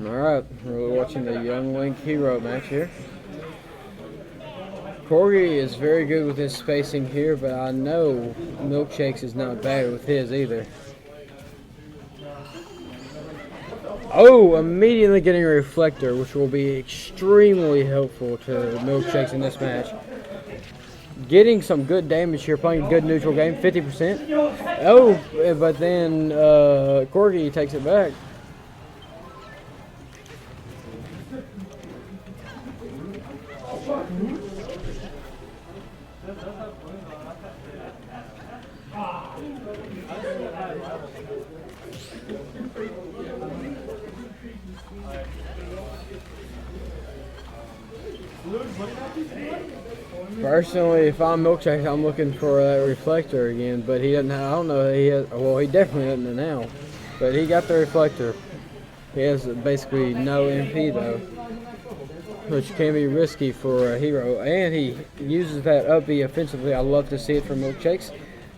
Alright, we're watching the Young Link Hero match here. Corgi is very good with his spacing here, but I know Milkshakes is not bad with his either. Oh, immediately getting a reflector, which will be extremely helpful to Milkshakes in this match. Getting some good damage here, playing a good neutral game, 50%. Oh, but then Corgi takes it back. Personally, if I'm Milkshake, I'm looking for that reflector again, but he doesn't have, I don't know, he has, well, he definitely doesn't now, but he got the reflector. He has basically no MP though, which can be risky for a hero, and he uses that up B offensively. I love to see it from Milkshakes.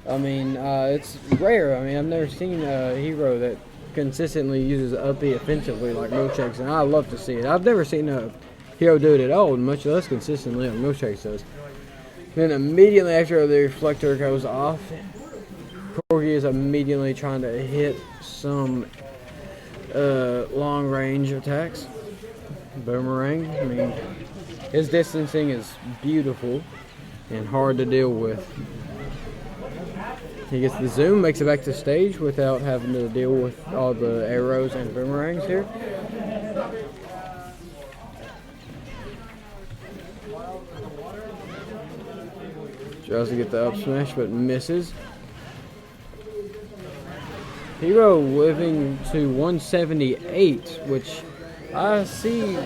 I mean, it's rare. I mean, I've never seen a hero that consistently uses up B offensively like Milkshakes, and I love to see it. I've never seen a hero do it at all, much less consistently like Milkshakes does. Then immediately after the reflector goes off, Corgi is immediately trying to hit some long range attacks. Boomerang. I mean, his distancing is beautiful and hard to deal with. He gets the zoom, makes it back to stage without having to deal with all the arrows and boomerangs here. Tries to get the up smash, but misses. Hero living to 178, which I see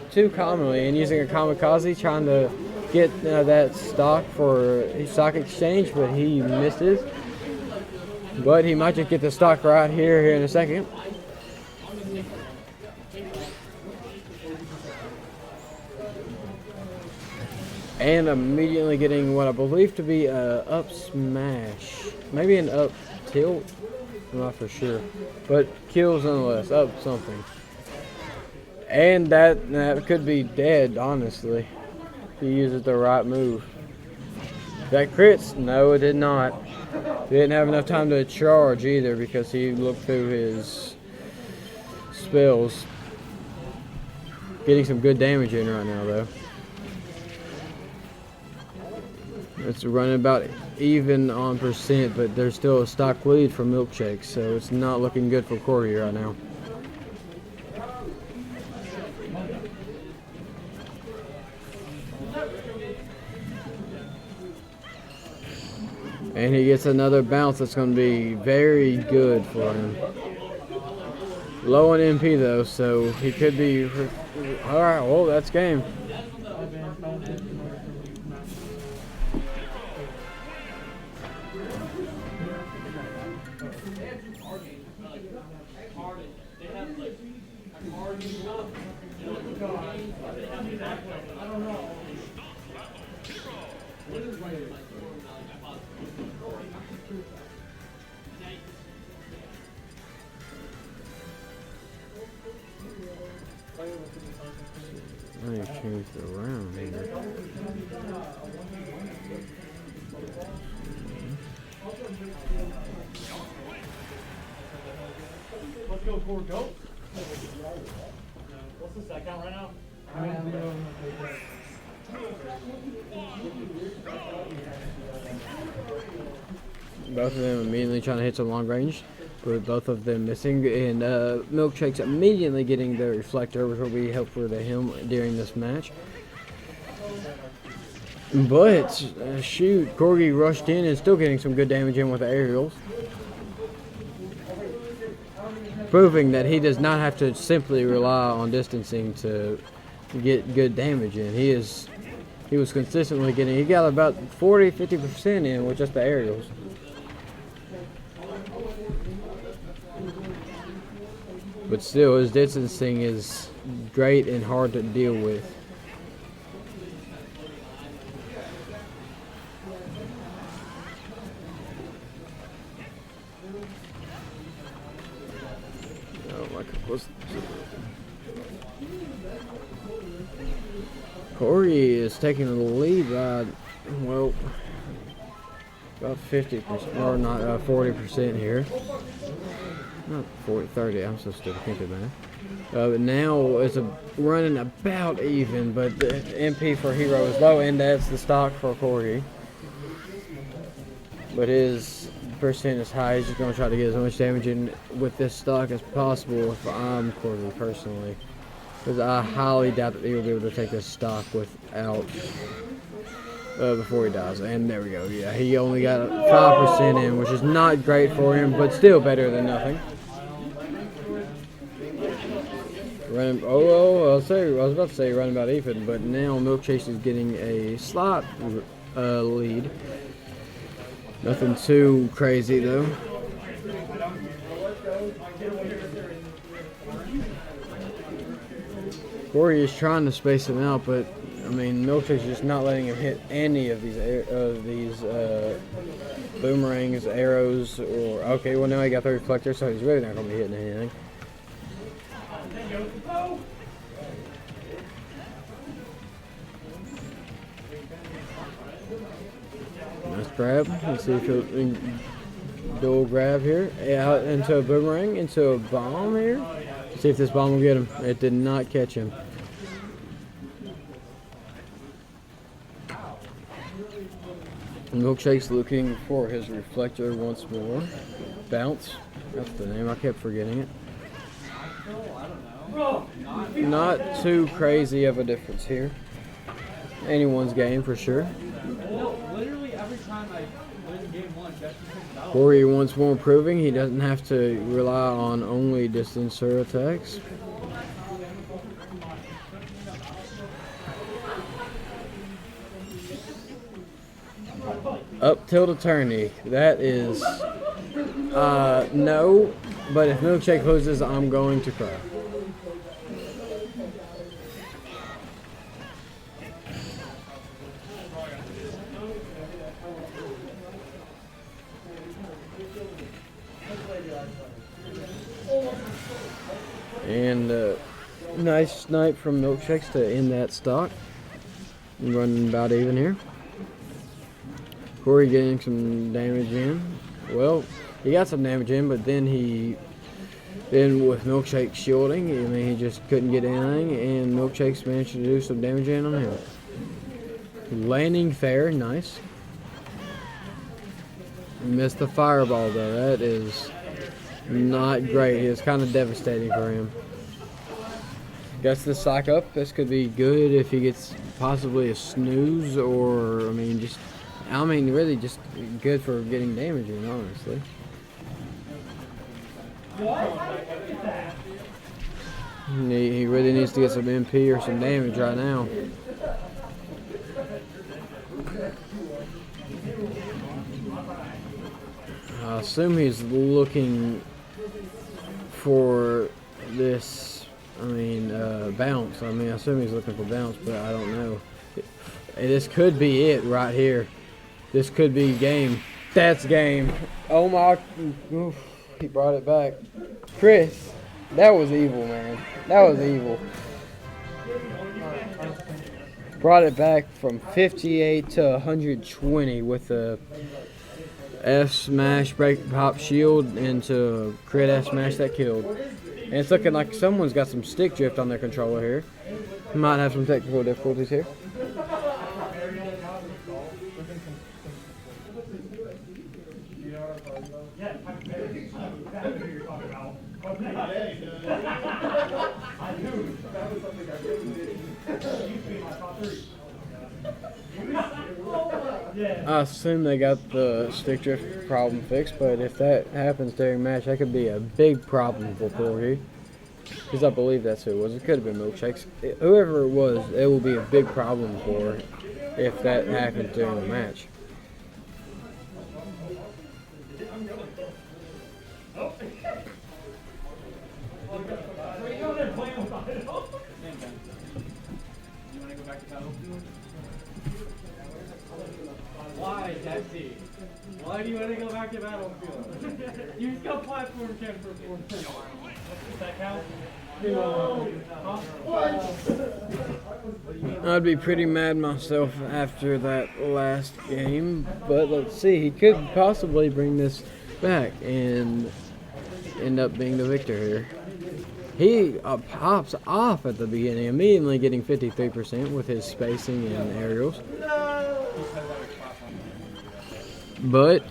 too commonly, and using a kamikaze, trying to get that stock for his stock exchange, but he misses. But he might just get the stock right here in a second. And immediately getting what I believe to be a up smash. Maybe an up tilt. I'm not for sure. But kills nonetheless. Up something. And that could be dead, honestly. If he uses the right move. That crits? No, it did not. He didn't have enough time to charge either because he looked through his spells. Getting some good damage in right now, though. It's running about even on percent, but there's still a stock lead for Milkshakes, so it's not looking good for Corgi right now. And he gets another bounce that's going to be very good for him. Low on MP though, so he could be... Alright, well, that's game. I need to change it around here. Let's go, Cord, go. What's the set count right now? Both of them immediately trying to hit some long range, but both of them missing. And Milkshake's immediately getting the reflector, which will be helpful to him during this match. But shoot, Corgi rushed in and still getting some good damage in with the aerials, proving that he does not have to simply rely on distancing to get good damage in. He was consistently getting, he got about 40-50% in with just the aerials. But still, his distancing is great and hard to deal with. Oh, like, what's... Corgi is taking the lead by, well, about 50%, or not 40% here. Not 40, 30. I'm so stupid. Can't do math. But now it's running about even, but the MP for Hero is low, and that's the stock for Corgi. But his percent is high. He's just going to try to get as much damage in with this stock as possible if I'm Corgi personally. Because I highly doubt that he will be able to take this stock without before he dies. And there we go. Yeah, he only got 5% in, which is not great for him, but still better than nothing. Running, I was about to say running about even, but now Milkshakes is getting a slight lead. Nothing too crazy though. Corgi is trying to space him out, but I mean Milkshakes is just not letting him hit any of these boomerangs, arrows, or okay. Well, now he got the reflector, so he's really not going to be hitting anything. Nice grab. Let's see if he'll dual grab here. Out into a boomerang, into a bomb here. Let's see if this bomb will get him. It did not catch him. Milkshake's looking for his reflector once more. Bounce. That's the name. I kept forgetting it. Not too crazy of a difference here. Anyone's game for sure. Corgi once more proving he doesn't have to rely on only distancer attacks. Up tilde attorney. That is no, but if Milkshake loses, I'm going to cry. And nice snipe from Milkshakes to end that stock. I'm running about even here. Corgi getting some damage in. Well, he got some damage in, but then with Milkshake shielding, I mean, he just couldn't get anything, and Milkshakes managed to do some damage in on him. Landing fair, nice. Missed the fireball though. That is not great. It's kind of devastating for him. Gets the stock up. This could be good if he gets possibly a snooze, or really just good for getting damage in, honestly. He really needs to get some MP or some damage right now. I assume he's looking for this, bounce. I assume he's looking for bounce, but I don't know. This could be it right here. This could be game. That's game. Oh my. Oof, he brought it back. Chris, that was evil, man. That was evil. Brought it back from 58 to 120 with a F smash break pop shield into crit F smash that killed. And it's looking like someone's got some stick drift on their controller here. Might have some technical difficulties here. I assume they got the stick drift problem fixed, but if that happens during match, that could be a big problem for Corgi. Because I believe that's who it was. It could have been Milkshakes. Whoever it was, it will be a big problem for if that happens during the match. Why, Jesse? Why do you want to go back to Battlefield? You just got platform camp for 4 minutes. Does that count? I'd be pretty mad myself after that last game, but let's see. He could possibly bring this back and end up being the victor here. He pops off at the beginning, immediately getting 53% with his spacing and aerials. But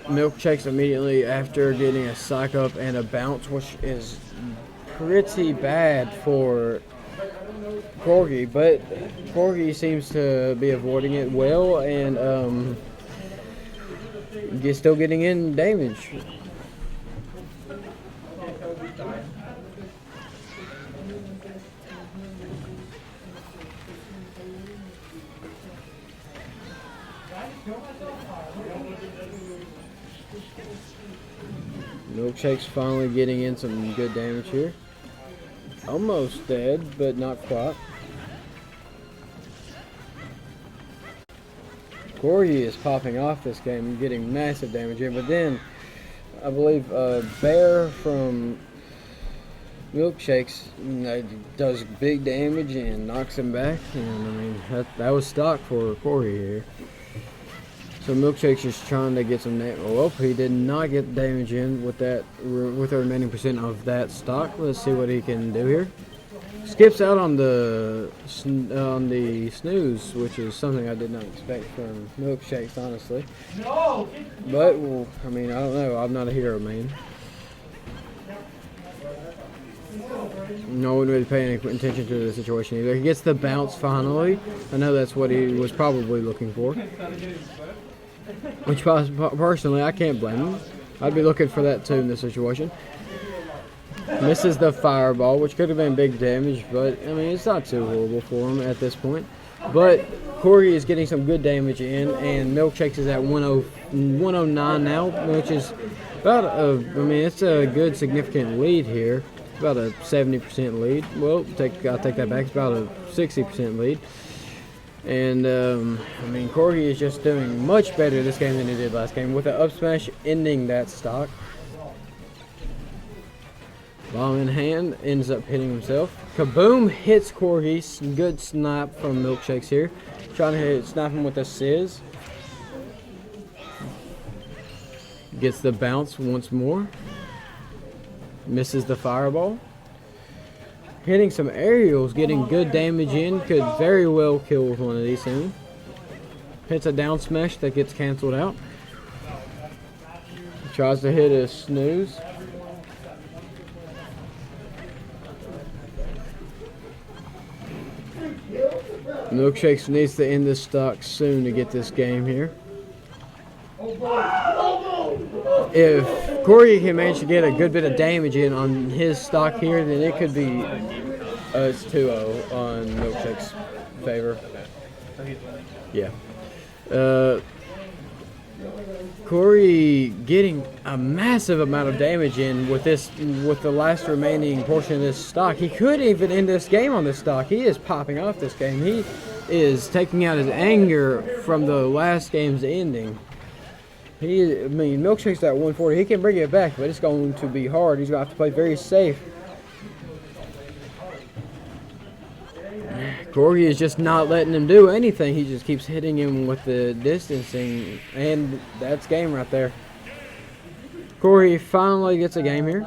Milkshakes immediately after getting a psych up and a bounce, which is pretty bad for Corgi, but Corgi seems to be avoiding it well and still getting in damage. Milkshake's finally getting in some good damage here. Almost dead, but not quite. Corgi is popping off this game, getting massive damage in, but then I believe Bear from Milkshakes does big damage and knocks him back, and I mean that was stock for Corgi here. So Milkshake's just trying to get some damage. Well, he did not get damage in with that, with the remaining percent of that stock. Let's see what he can do here. Skips out on the snooze, which is something I did not expect from Milkshakes, honestly. But well, I mean, I don't know. I'm not a hero, man. No one really paying any attention to the situation either. He gets the bounce finally. I know that's what he was probably looking for. Which personally, I can't blame him. I'd be looking for that too in this situation. Misses the fireball, which could have been big damage, but I mean, it's not too horrible for him at this point. But Corgi is getting some good damage in, and Milkshakes is at 109 now, which is about I mean, it's a good significant lead here. About a 70% lead. Well, I'll take that back. It's about a 60% lead. And, I mean, Corgi is just doing much better this game than he did last game with the up smash ending that stock. Bomb in hand, ends up hitting himself. Kaboom hits Corgi. Good snap from Milkshakes here. Trying to snap him with a Sizz. Gets the bounce once more. Misses the fireball. Hitting some aerials, getting good damage in. Could very well kill with one of these soon. Hits a down smash that gets canceled out. Tries to hit a snooze. Milkshakes needs to end this stock soon to get this game here. If Corgi can manage to get a good bit of damage in on his stock here, then it could be it's 2-0 on Milkshake's favor. Yeah. Corgi getting a massive amount of damage in with the last remaining portion of this stock. He could even end this game on this stock. He is popping off this game. He is taking out his anger from the last game's ending. I mean, Milkshake's at 140. He can bring it back, but it's going to be hard. He's going to have to play very safe. Corgi is just not letting him do anything. He just keeps hitting him with the distancing, and that's game right there. Corgi finally gets a game here.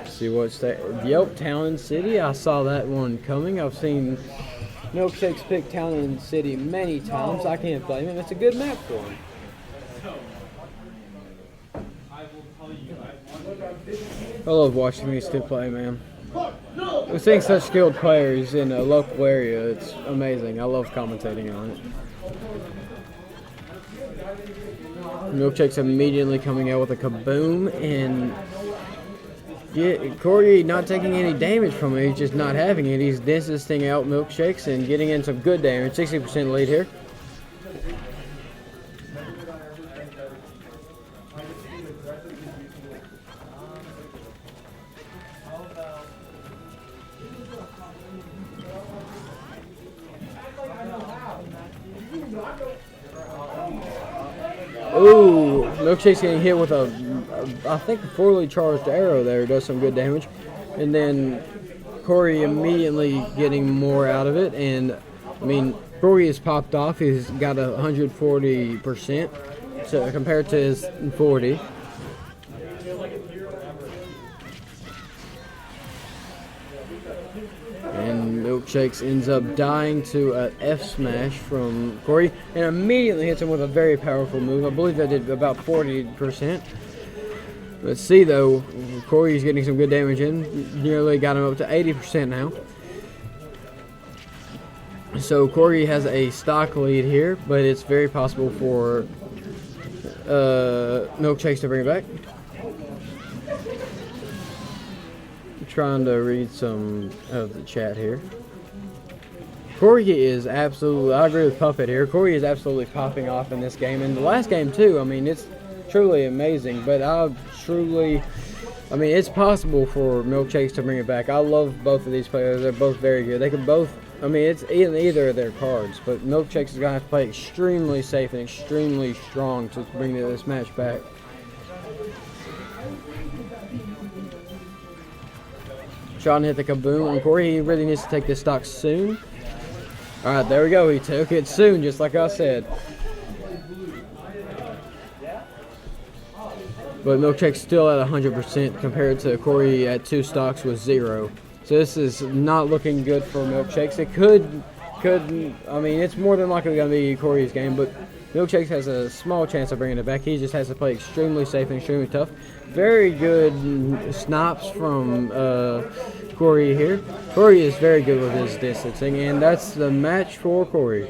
See what's that? Yep, Town City. I saw that one coming. I've seen Milkshakes pick Town City many times. I can't blame him. It's a good map for him. I love watching these two play, man. We're seeing such skilled players in a local area. It's amazing. I love commentating on it. Milkshake's immediately coming out with a kaboom, and Corgi not taking any damage from it. He's just not having it. He's distancing out Milkshakes and getting in some good damage. 60% lead here. Ooh, Milkshake's getting hit with I think a poorly charged arrow there. Does some good damage. And then Corey immediately getting more out of it. And, I mean, Corey has popped off. He's got 140% so compared to his 40. And Milkshakes ends up dying to an F smash from Corey and immediately hits him with a very powerful move. I believe that did about 40%. Let's see though, Corey's getting some good damage in. Nearly got him up to 80% now. So Corey has a stock lead here, but it's very possible for Milkshakes to bring it back. Trying to read some of the chat here. Corgi is absolutely, I agree with Puppet here, Corgi is absolutely popping off in this game, and the last game too. I mean, it's truly amazing, but I mean, it's possible for Milkshakes to bring it back. I love both of these players. They're both very good. They can both, I mean, it's in either of their cards, but Milkshakes is going to have to play extremely safe and extremely strong to bring this match back. Trying to hit the kaboom on Corey. He really needs to take this stock soon. Alright, there we go. He took it soon, just like I said. But Milkshake's still at 100% compared to Corey at 2 stocks with 0. So this is not looking good for Milkshakes. It could, I mean, it's more than likely going to be Corey's game, but Milkshakes has a small chance of bringing it back. He just has to play extremely safe and extremely tough. Very good snaps from Corey here. Corey is very good with his distancing, and that's the match for Corey.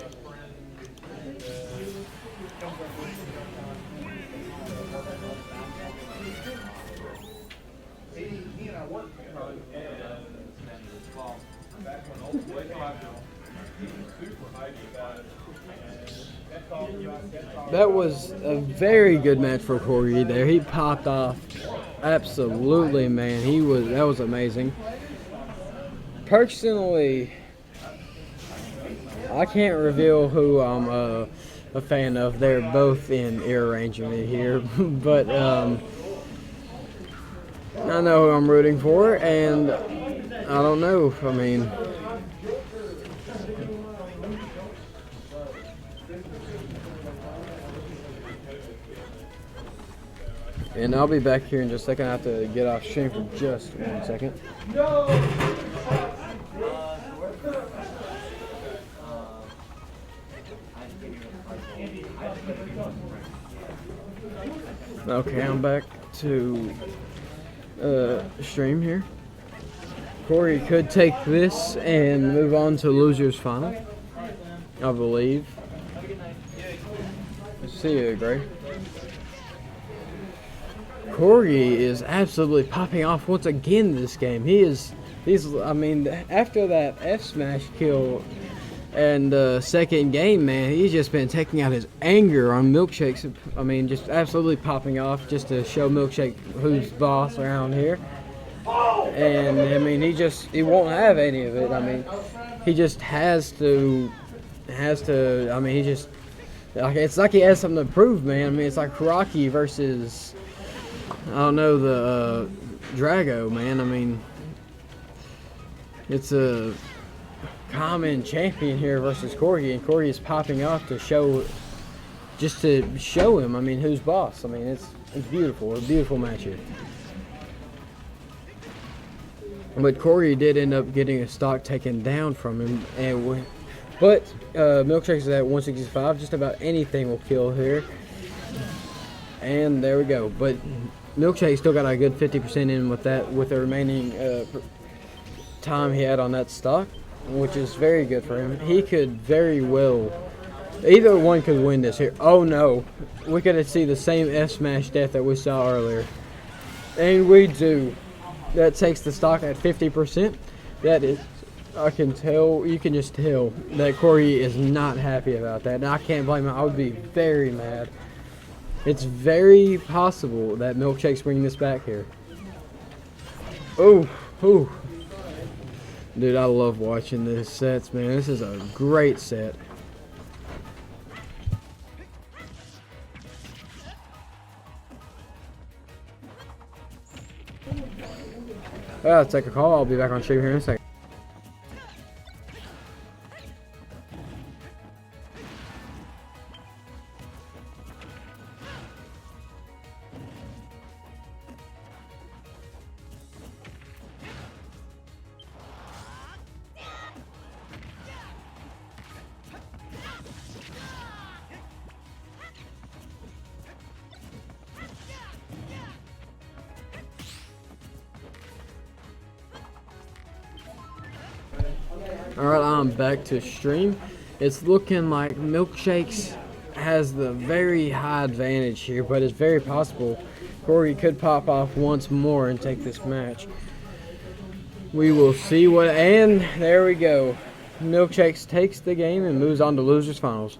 That was a very good match for Corey there. He popped off. Absolutely, man. That was amazing. Personally, I can't reveal who I'm a fan of. They're both in ear range of me here, but I know who I'm rooting for, and I don't know. I mean, and I'll be back here in just a second. I have to get off stream for just 1 second. Okay, I'm back to stream here. Corey could take this and move on to losers final, I believe. See you, Gray. Corgi is absolutely popping off once again this game. He's I mean, after that F smash kill and second game, man, he's just been taking out his anger on Milkshakes. I mean, just absolutely popping off just to show Milkshake who's boss around here. And I mean, he won't have any of it. I mean, he just has to. I mean, he just it's like he has something to prove, man. I mean, it's like Rocky versus, I don't know, the Drago, man. I mean, it's a common champion here versus Corgi, and Corgi is popping off to show him, I mean, who's boss. I mean, it's beautiful, a beautiful match here. But Corgi did end up getting a stock taken down from him, but Milkshakes is at 165. Just about anything will kill here. And there we go. But Milkshake still got a good 50% in with that, with the remaining time he had on that stock, which is very good for him. He could very well, either one could win this here. Oh no, we could see the same F smash death that we saw earlier, and we do. That takes the stock at 50%. That is, I can tell, you can just tell that Corgi is not happy about that, and I can't blame him. I would be very mad. It's very possible that Milkshake's bringing this back here. Oh, dude, I love watching these sets, man. This is a great set. Well, let's take a call. I'll be back on stream here in a second. Alright, I'm back to stream. It's looking like Milkshakes has the very high advantage here, but it's very possible Corgi could pop off once more and take this match. We will see what, and there we go. Milkshakes takes the game and moves on to losers finals.